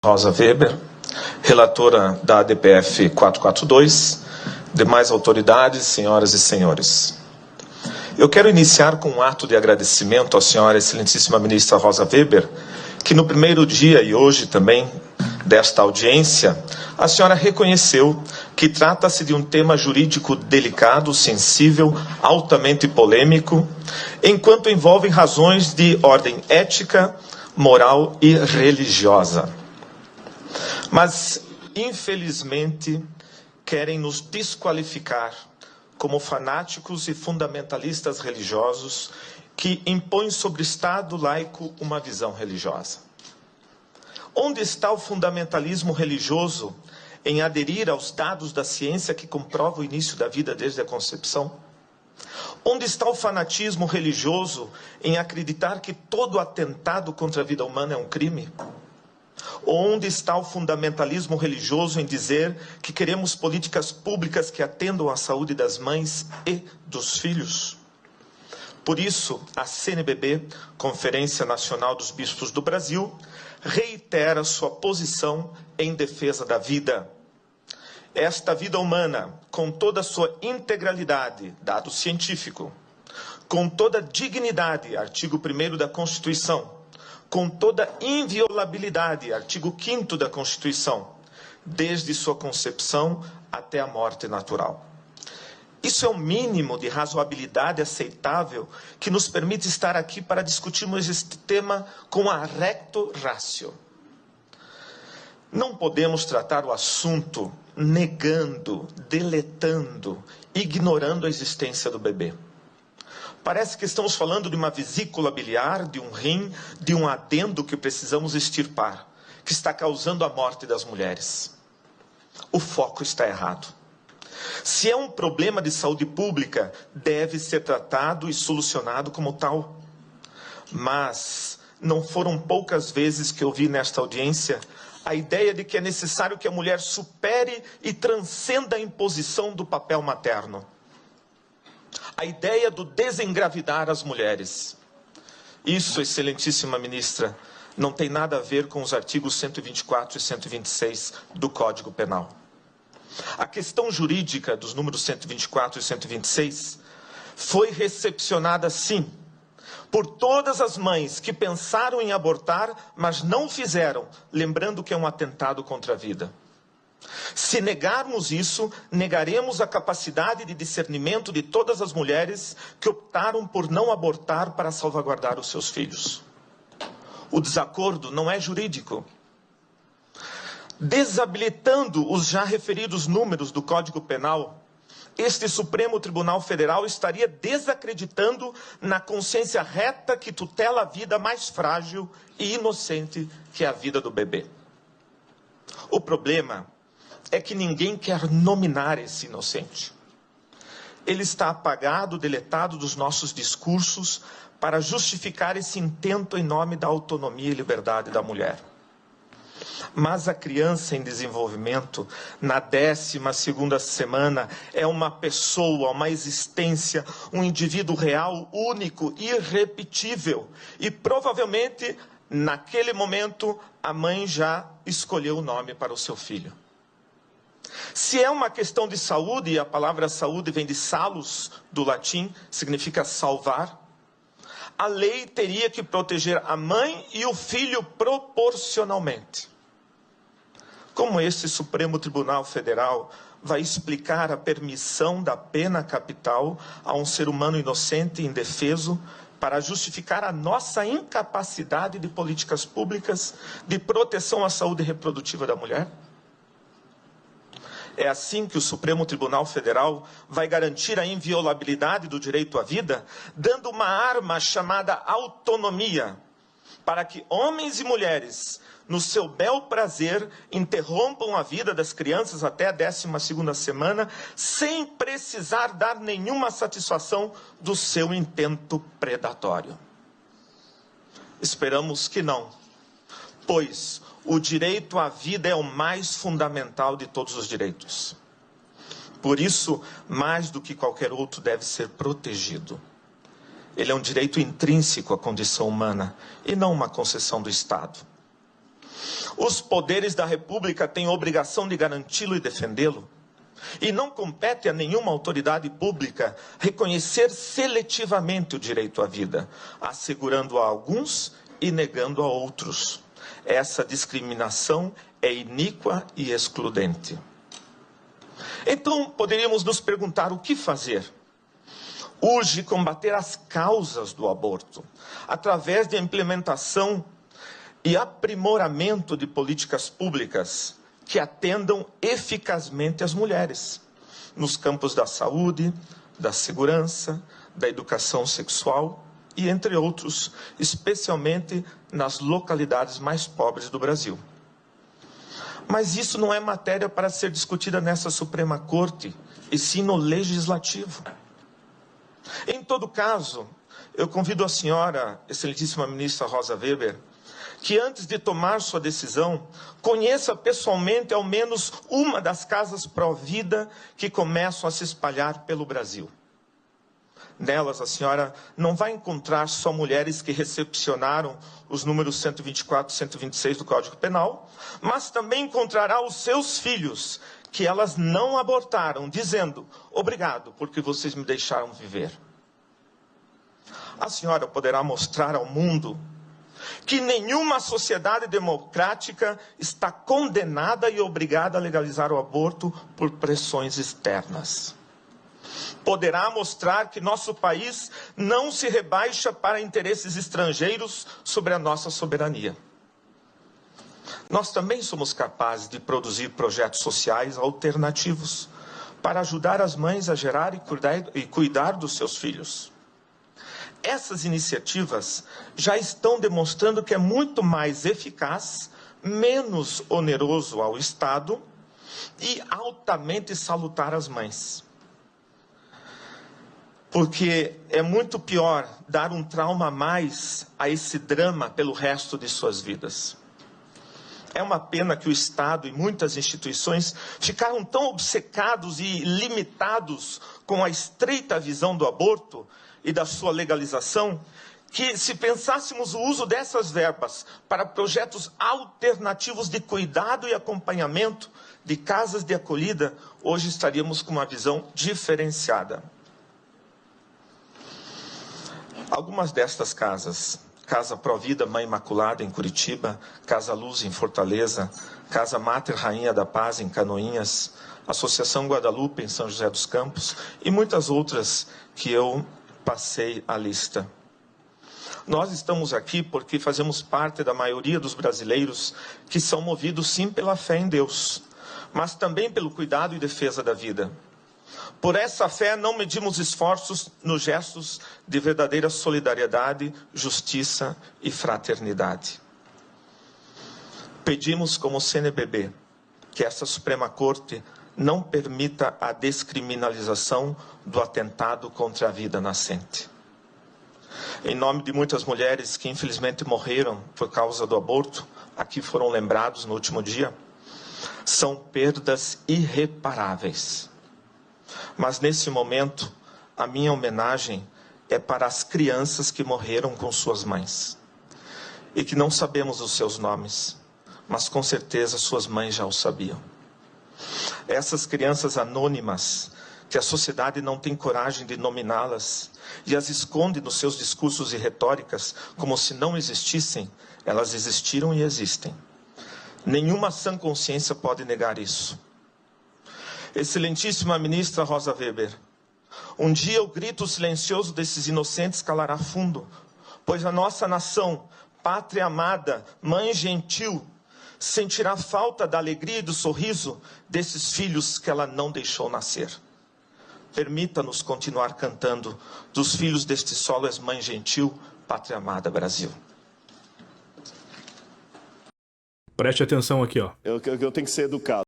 Rosa Weber, relatora da ADPF 442, demais autoridades, senhoras e senhores. Eu quero iniciar com um ato de agradecimento à senhora excelentíssima ministra Rosa Weber, que no primeiro dia e hoje também desta audiência, a senhora reconheceu que trata-se de um tema jurídico delicado, sensível, altamente polêmico, enquanto envolve razões de ordem ética, moral e religiosa. Mas, infelizmente, querem nos desqualificar como fanáticos e fundamentalistas religiosos que impõem sobre o Estado laico uma visão religiosa. Onde está o fundamentalismo religioso em aderir aos dados da ciência que comprovam o início da vida desde a concepção? Onde está o fanatismo religioso em acreditar que todo atentado contra a vida humana é um crime? Onde está o fundamentalismo religioso em dizer que queremos políticas públicas que atendam à saúde das mães e dos filhos? Por isso, a CNBB, Conferência Nacional dos Bispos do Brasil, reitera sua posição em defesa da vida. Esta vida humana, com toda a sua integralidade, dado científico, com toda a dignidade, artigo 1º da Constituição, com toda inviolabilidade, artigo 5º da Constituição, desde sua concepção até a morte natural. Isso é o mínimo de razoabilidade aceitável que nos permite estar aqui para discutirmos este tema com a recto ratio. Não podemos tratar o assunto negando, deletando, ignorando a existência do bebê. Parece que estamos falando de uma vesícula biliar, de um rim, de um adendo que precisamos extirpar, que está causando a morte das mulheres. O foco está errado. Se é um problema de saúde pública, deve ser tratado e solucionado como tal. Mas não foram poucas vezes que eu vi nesta audiência a ideia de que é necessário que a mulher supere e transcenda a imposição do papel materno. A ideia do desengravidar as mulheres. Isso, excelentíssima ministra, não tem nada a ver com os artigos 124 e 126 do Código Penal. A questão jurídica dos números 124 e 126 foi recepcionada, sim, por todas as mães que pensaram em abortar, mas não fizeram, lembrando que é um atentado contra a vida. Se negarmos isso, negaremos a capacidade de discernimento de todas as mulheres que optaram por não abortar para salvaguardar os seus filhos. O desacordo não é jurídico. Desabilitando os já referidos números do Código Penal, este Supremo Tribunal Federal estaria desacreditando na consciência reta que tutela a vida mais frágil e inocente que é a vida do bebê. O problema é que ninguém quer nominar esse inocente. Ele está apagado, deletado dos nossos discursos para justificar esse intento em nome da autonomia e liberdade da mulher. Mas a criança em desenvolvimento, na 12ª semana, é uma pessoa, uma existência, um indivíduo real, único, irrepetível. E provavelmente, naquele momento, a mãe já escolheu o nome para o seu filho. Se é uma questão de saúde, e a palavra saúde vem de salus, do latim, significa salvar, a lei teria que proteger a mãe e o filho proporcionalmente. Como esse Supremo Tribunal Federal vai explicar a permissão da pena capital a um ser humano inocente e indefeso para justificar a nossa incapacidade de políticas públicas de proteção à saúde reprodutiva da mulher? É assim que o Supremo Tribunal Federal vai garantir a inviolabilidade do direito à vida, dando uma arma chamada autonomia, para que homens e mulheres, no seu bel prazer, interrompam a vida das crianças até a 12ª semana, sem precisar dar nenhuma satisfação do seu intento predatório. Esperamos que não, pois o direito à vida é o mais fundamental de todos os direitos. Por isso, mais do que qualquer outro, deve ser protegido. Ele é um direito intrínseco à condição humana e não uma concessão do Estado. Os poderes da República têm obrigação de garanti-lo e defendê-lo. E não compete a nenhuma autoridade pública reconhecer seletivamente o direito à vida, assegurando a alguns e negando a outros. Essa discriminação é iníqua e excludente. Então, poderíamos nos perguntar o que fazer. Urge combater as causas do aborto, através da implementação e aprimoramento de políticas públicas que atendam eficazmente as mulheres, nos campos da saúde, da segurança, da educação sexual e entre outros, especialmente nas localidades mais pobres do Brasil. Mas isso não é matéria para ser discutida nessa Suprema Corte, e sim no Legislativo. Em todo caso, eu convido a senhora, excelentíssima ministra Rosa Weber, que antes de tomar sua decisão, conheça pessoalmente ao menos uma das casas pró-vida que começam a se espalhar pelo Brasil. Nelas, a senhora não vai encontrar só mulheres que recepcionaram os números 124 e 126 do Código Penal, mas também encontrará os seus filhos, que elas não abortaram, dizendo: obrigado, porque vocês me deixaram viver. A senhora poderá mostrar ao mundo que nenhuma sociedade democrática está condenada e obrigada a legalizar o aborto por pressões externas. Poderá mostrar que nosso país não se rebaixa para interesses estrangeiros sobre a nossa soberania. Nós também somos capazes de produzir projetos sociais alternativos para ajudar as mães a gerar e cuidar dos seus filhos. Essas iniciativas já estão demonstrando que é muito mais eficaz, menos oneroso ao Estado e altamente salutar às mães. Porque é muito pior dar um trauma a mais a esse drama pelo resto de suas vidas. É uma pena que o Estado e muitas instituições ficaram tão obcecados e limitados com a estreita visão do aborto e da sua legalização, que se pensássemos o uso dessas verbas para projetos alternativos de cuidado e acompanhamento de casas de acolhida, hoje estaríamos com uma visão diferenciada. Algumas destas casas, Casa Pró-Vida Mãe Imaculada em Curitiba, Casa Luz em Fortaleza, Casa Mater Rainha da Paz em Canoinhas, Associação Guadalupe em São José dos Campos e muitas outras que eu passei a lista. Nós estamos aqui porque fazemos parte da maioria dos brasileiros que são movidos sim pela fé em Deus, mas também pelo cuidado e defesa da vida. Por essa fé não medimos esforços nos gestos de verdadeira solidariedade, justiça e fraternidade. Pedimos como CNBB que essa Suprema Corte não permita a descriminalização do atentado contra a vida nascente. Em nome de muitas mulheres que infelizmente morreram por causa do aborto, aqui foram lembrados no último dia, são perdas irreparáveis. Mas nesse momento, a minha homenagem é para as crianças que morreram com suas mães. E que não sabemos os seus nomes, mas com certeza suas mães já o sabiam. Essas crianças anônimas, que a sociedade não tem coragem de nominá-las, e as esconde nos seus discursos e retóricas, como se não existissem, elas existiram e existem. Nenhuma sã consciência pode negar isso. Excelentíssima ministra Rosa Weber, um dia o grito silencioso desses inocentes calará fundo, pois a nossa nação, pátria amada, mãe gentil, sentirá falta da alegria e do sorriso desses filhos que ela não deixou nascer. Permita-nos continuar cantando: dos filhos deste solo és mãe gentil, pátria amada Brasil. Preste atenção aqui, ó. Eu tenho que ser educado.